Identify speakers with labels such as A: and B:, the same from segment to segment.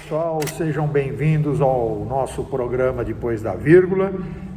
A: Pessoal, sejam bem-vindos ao nosso programa Depois da Vírgula.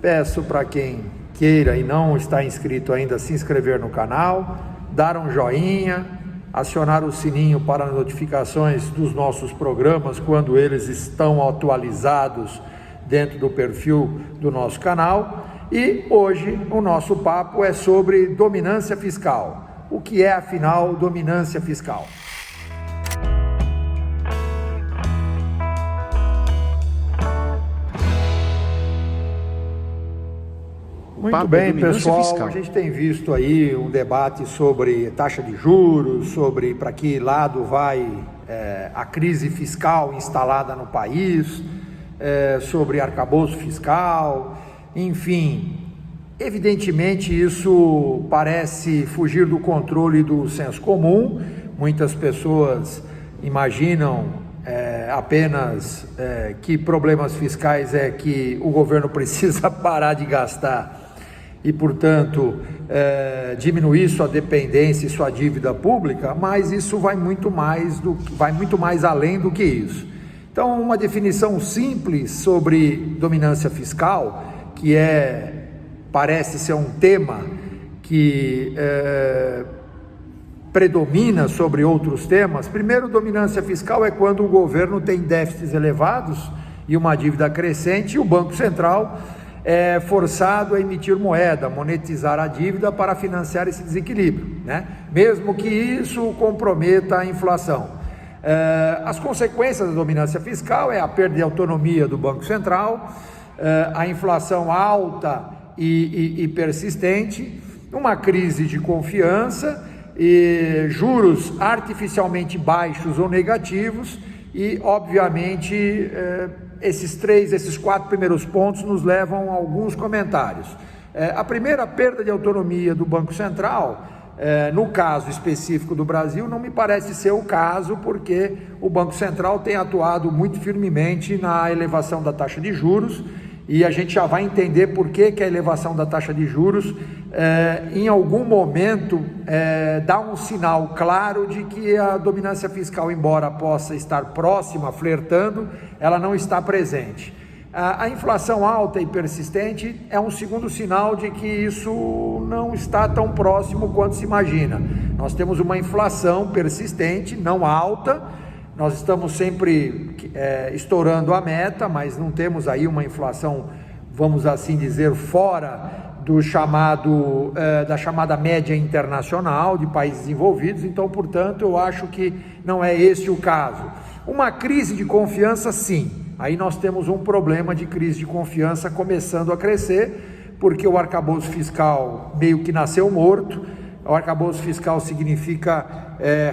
A: Peço para quem queira e não está inscrito ainda se inscrever no canal, dar um joinha, acionar o sininho para notificações dos nossos programas quando eles estão atualizados dentro do perfil do nosso canal. E hoje o nosso papo é sobre dominância fiscal. O que é, afinal, dominância fiscal? Muito bem, pessoal, a gente tem visto aí um debate sobre taxa de juros, sobre para que lado vai a crise fiscal instalada no país, sobre arcabouço fiscal, enfim. Evidentemente isso parece fugir do controle do senso comum. Muitas pessoas imaginam apenas que problemas fiscais é que o governo precisa parar de gastar e, portanto, diminuir sua dependência e sua dívida pública, mas isso vai muito mais além do que isso. Então, uma definição simples sobre dominância fiscal, que parece ser um tema que predomina sobre outros temas. Primeiro, dominância fiscal é quando o governo tem déficits elevados e uma dívida crescente e o Banco Central é forçado a emitir moeda, monetizar a dívida para financiar esse desequilíbrio, né? Mesmo que isso comprometa a inflação. As consequências da dominância fiscal é a perda de autonomia do Banco Central, a inflação alta e persistente, uma crise de confiança e juros artificialmente baixos ou negativos e, obviamente, esses 4 primeiros pontos nos levam a alguns comentários. A primeira, perda de autonomia do Banco Central, no caso específico do Brasil, não me parece ser o caso, porque o Banco Central tem atuado muito firmemente na elevação da taxa de juros, e a gente já vai entender por que a elevação da taxa de juros, em algum momento, dá um sinal claro de que a dominância fiscal, embora possa estar próxima, flertando, ela não está presente. A inflação alta e persistente é um segundo sinal de que isso não está tão próximo quanto se imagina. Nós temos uma inflação persistente, não alta. Nós estamos sempre estourando a meta, mas não temos aí uma inflação, vamos assim dizer, fora da chamada média internacional de países desenvolvidos. Então, portanto, eu acho que não é esse o caso. Uma crise de confiança, sim. Aí nós temos um problema de crise de confiança começando a crescer, porque o arcabouço fiscal meio que nasceu morto. O arcabouço fiscal significa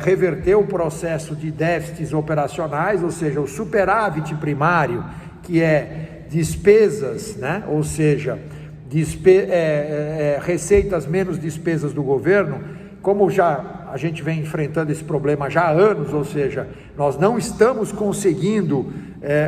A: reverter o processo de déficits operacionais, ou seja, o superávit primário, que é despesas, né? Ou seja, receitas menos despesas do governo. Como a gente vem enfrentando esse problema já há anos, ou seja, nós não estamos conseguindo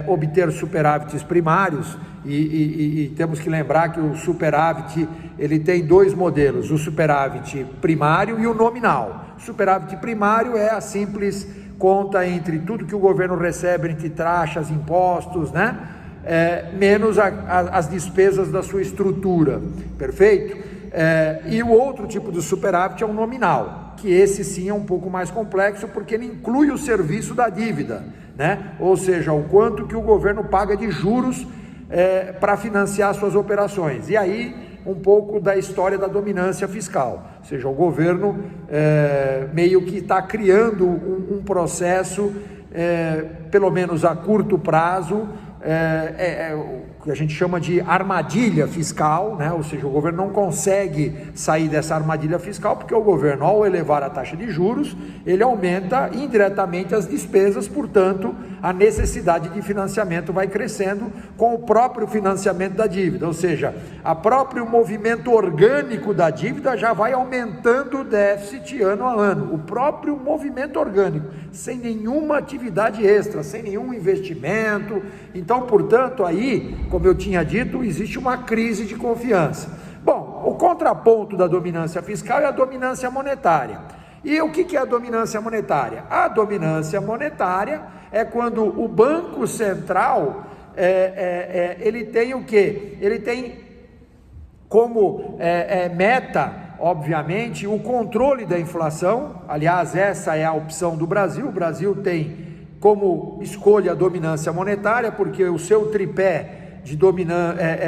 A: obter superávites primários, e temos que lembrar que o superávit ele tem 2 modelos, o superávit primário e o nominal. O superávit primário é a simples conta entre tudo que o governo recebe, entre taxas, impostos, né? Menos as despesas da sua estrutura, perfeito? E o outro tipo de superávit é o nominal, que esse sim é um pouco mais complexo, porque ele inclui o serviço da dívida, né? Ou seja, o quanto que o governo paga de juros para financiar suas operações. E aí um pouco da história da dominância fiscal, ou seja, o governo meio que está criando um processo, pelo menos a curto prazo, o que a gente chama de armadilha fiscal, né? Ou seja, o governo não consegue sair dessa armadilha fiscal, porque o governo, ao elevar a taxa de juros, ele aumenta indiretamente as despesas, portanto, a necessidade de financiamento vai crescendo com o próprio financiamento da dívida, ou seja, o próprio movimento orgânico da dívida já vai aumentando o déficit ano a ano, o próprio movimento orgânico, sem nenhuma atividade extra, sem nenhum investimento. Então, portanto, aí, como eu tinha dito, existe uma crise de confiança. Bom, o contraponto da dominância fiscal é a dominância monetária. E o que é a dominância monetária? A dominância monetária é quando o Banco Central ele tem o quê? Ele tem como meta, obviamente, o controle da inflação. Aliás, essa é a opção do Brasil. O Brasil tem como escolha a dominância monetária, porque o seu tripé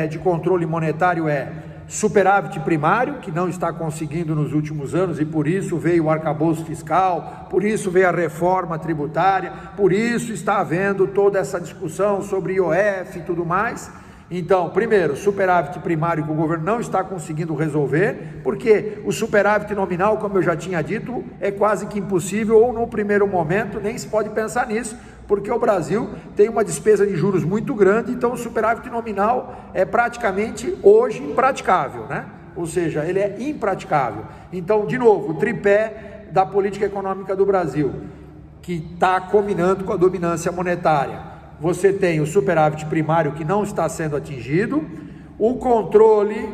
A: de controle monetário é superávit primário, que não está conseguindo nos últimos anos, e por isso veio o arcabouço fiscal, por isso veio a reforma tributária, por isso está havendo toda essa discussão sobre IOF e tudo mais. Então, primeiro, superávit primário que o governo não está conseguindo resolver, porque o superávit nominal, como eu já tinha dito, é quase que impossível, ou no primeiro momento nem se pode pensar nisso, porque o Brasil tem uma despesa de juros muito grande, então o superávit nominal é praticamente hoje impraticável, né? Ou seja, ele é impraticável. Então, de novo, o tripé da política econômica do Brasil, que está combinando com a dominância monetária. Você tem o superávit primário que não está sendo atingido, o controle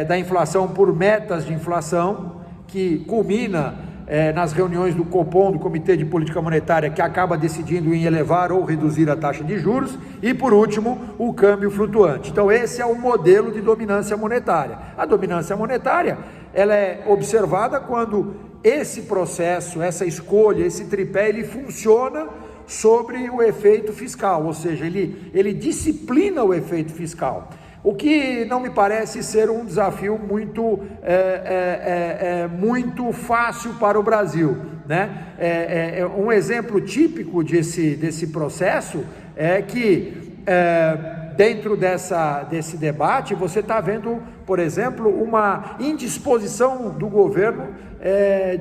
A: da inflação por metas de inflação, que culmina nas reuniões do Copom, do Comitê de Política Monetária, que acaba decidindo em elevar ou reduzir a taxa de juros, e por último, o câmbio flutuante. Então esse é o modelo de dominância monetária. A dominância monetária, ela é observada quando esse processo, essa escolha, esse tripé, ele funciona sobre o efeito fiscal, ou seja, ele disciplina o efeito fiscal, o que não me parece ser um desafio muito fácil para o Brasil, né? Um exemplo típico desse processo é que dentro desse debate você está vendo, por exemplo, uma indisposição do governo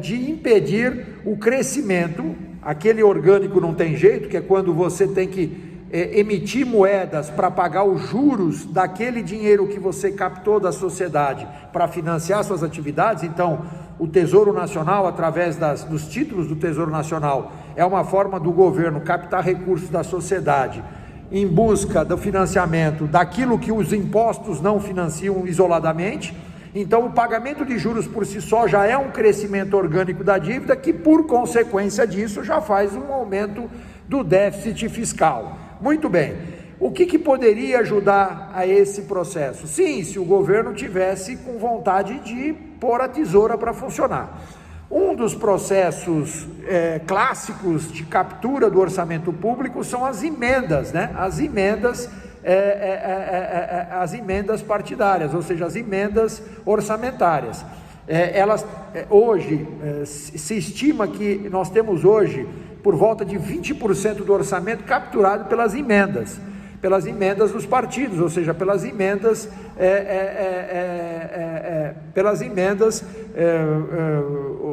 A: de impedir o crescimento. Aquele orgânico não tem jeito, que é quando você tem que emitir moedas para pagar os juros daquele dinheiro que você captou da sociedade para financiar suas atividades. Então, o Tesouro Nacional, através dos títulos do Tesouro Nacional, é uma forma do governo captar recursos da sociedade em busca do financiamento daquilo que os impostos não financiam isoladamente. Então, o pagamento de juros por si só já é um crescimento orgânico da dívida, que por consequência disso já faz um aumento do déficit fiscal. Muito bem, o que poderia ajudar a esse processo? Sim, se o governo tivesse com vontade de pôr a tesoura para funcionar. Um dos processos clássicos de captura do orçamento público são as emendas, né? As emendas partidárias, ou seja, as emendas orçamentárias. Elas hoje, se estima que nós temos hoje por volta de 20% do orçamento capturado pelas emendas dos partidos, ou seja, pelas emendas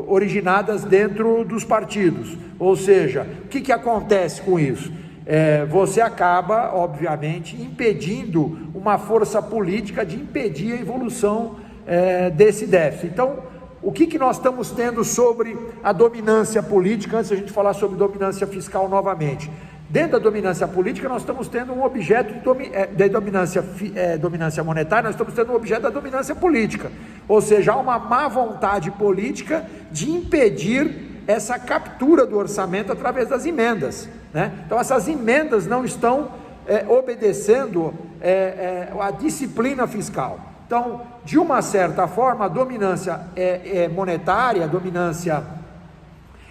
A: originadas dentro dos partidos. Ou seja, o que acontece com isso? Você acaba, obviamente, impedindo uma força política de impedir a evolução desse déficit. Então, o que nós estamos tendo sobre a dominância política, antes de a gente falar sobre dominância fiscal novamente? Dentro da dominância política, nós estamos tendo um objeto de dominância monetária, nós estamos tendo um objeto da dominância política, ou seja, há uma má vontade política de impedir essa captura do orçamento através das emendas, né? Então essas emendas não estão obedecendo a disciplina fiscal. Então, de uma certa forma, a dominância monetária, a dominância,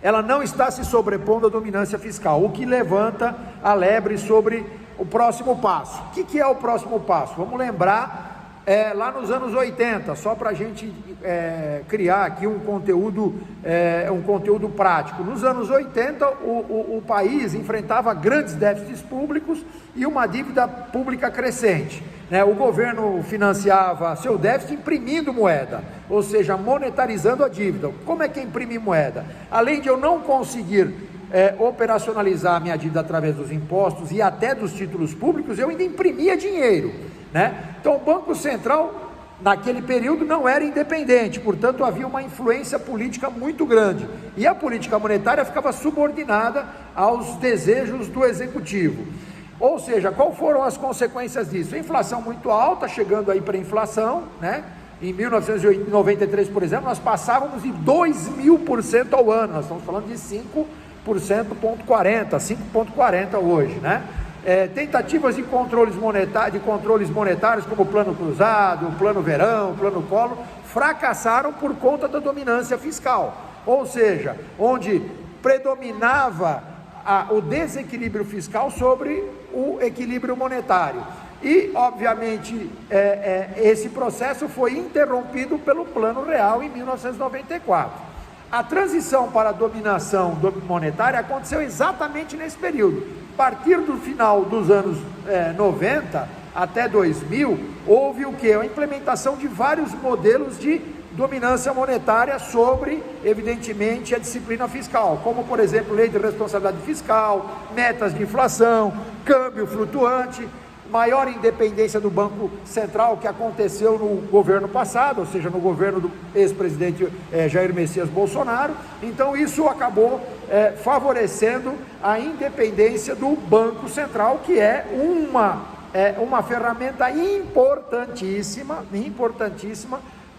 A: ela não está se sobrepondo à dominância fiscal, o que levanta a lebre sobre o próximo passo. O que é o próximo passo? Vamos lembrar lá nos anos 80, só para a gente criar aqui um conteúdo prático. Nos anos 80, o país enfrentava grandes déficits públicos e uma dívida pública crescente, né? O governo financiava seu déficit imprimindo moeda, ou seja, monetarizando a dívida. Como é que imprime moeda? Além de eu não conseguir operacionalizar a minha dívida através dos impostos e até dos títulos públicos, eu ainda imprimia dinheiro, né? Então o Banco Central naquele período não era independente, portanto havia uma influência política muito grande, e a política monetária ficava subordinada aos desejos do executivo. Ou seja, quais foram as consequências disso? A inflação muito alta, chegando aí para a inflação, né? Em 1993, por exemplo, nós passávamos de 2.000% ao ano, nós estamos falando de 5 4%, 5,40% hoje, né? Tentativas de controles monetários, como o plano cruzado, o plano verão, o plano Collor, fracassaram por conta da dominância fiscal, ou seja, onde predominava o desequilíbrio fiscal sobre o equilíbrio monetário. E, obviamente, esse processo foi interrompido pelo Plano Real em 1994. A transição para a dominação monetária aconteceu exatamente nesse período. A partir do final dos anos 90 até 2000, houve o quê? A implementação de vários modelos de dominância monetária sobre, evidentemente, a disciplina fiscal, como, por exemplo, lei de responsabilidade fiscal, metas de inflação, câmbio flutuante, maior independência do Banco Central, que aconteceu no governo passado, ou seja, no governo do ex-presidente Jair Messias Bolsonaro. Então isso acabou favorecendo a independência do Banco Central, que é uma ferramenta importantíssima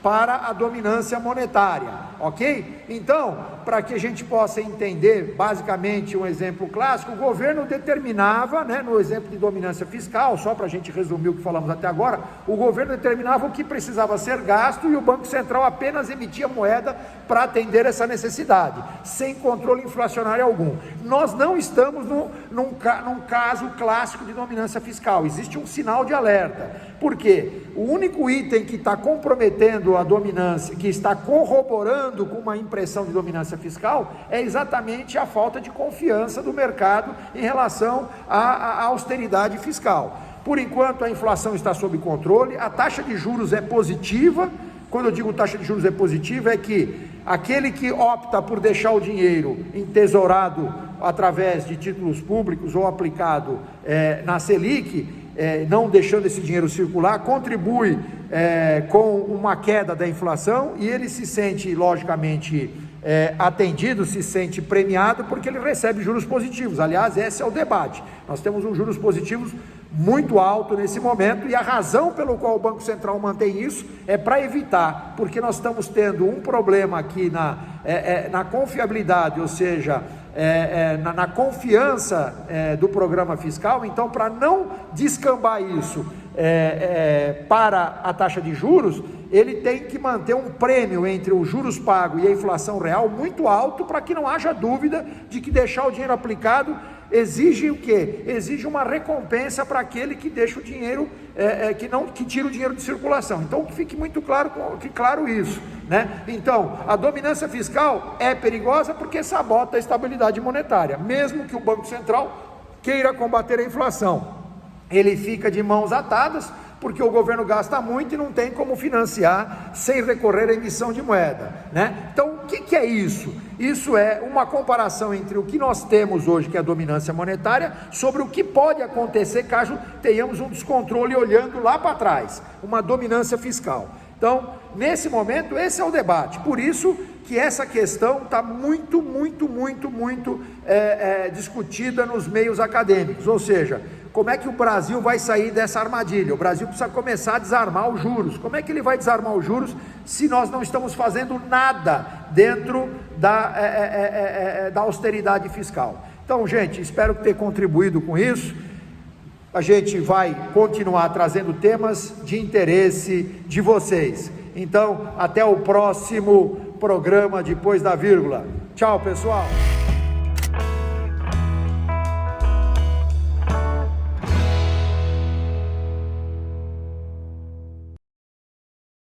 A: para a dominância monetária, ok? Então, para que a gente possa entender, basicamente, um exemplo clássico, o governo determinava, né, no exemplo de dominância fiscal, só para a gente resumir o que falamos até agora, o governo determinava o que precisava ser gasto e o Banco Central apenas emitia moeda para atender essa necessidade, sem controle inflacionário algum. Nós não estamos num caso clássico de dominância fiscal, existe um sinal de alerta. Por quê? O único item que está comprometendo a dominância, que está corroborando com uma impressão de dominância fiscal, é exatamente a falta de confiança do mercado em relação à austeridade fiscal. Por enquanto, a inflação está sob controle, a taxa de juros é positiva. Quando eu digo taxa de juros é positiva, é que aquele que opta por deixar o dinheiro entesourado através de títulos públicos ou aplicado na Selic, não deixando esse dinheiro circular, contribui com uma queda da inflação e ele se sente, logicamente, atendido, se sente premiado porque ele recebe juros positivos. Aliás, esse é o debate. Nós temos um juros positivos muito alto nesse momento e a razão pelo qual o Banco Central mantém isso é para evitar, porque nós estamos tendo um problema aqui na confiabilidade, ou seja, na confiança do programa fiscal. Então, para não descambar isso para a taxa de juros, ele tem que manter um prêmio entre os juros pagos e a inflação real muito alto, para que não haja dúvida de que deixar o dinheiro aplicado exige o quê? Exige uma recompensa para aquele que deixa o dinheiro, que tira o dinheiro de circulação. Então, que fique muito claro isso, né? Então, a dominância fiscal é perigosa porque sabota a estabilidade monetária. Mesmo que o Banco Central queira combater a inflação, ele fica de mãos atadas, porque o governo gasta muito e não tem como financiar sem recorrer à emissão de moeda, né? Então, o que é isso? Isso é uma comparação entre o que nós temos hoje, que é a dominância monetária, sobre o que pode acontecer caso tenhamos um descontrole olhando lá para trás, uma dominância fiscal. Então, nesse momento, esse é o debate. Por isso que essa questão está muito discutida nos meios acadêmicos, ou seja, como é que o Brasil vai sair dessa armadilha? O Brasil precisa começar a desarmar os juros. Como é que ele vai desarmar os juros se nós não estamos fazendo nada dentro da austeridade fiscal? Então, gente, espero ter contribuído com isso. A gente vai continuar trazendo temas de interesse de vocês. Então, até o próximo programa depois da vírgula. Tchau, pessoal!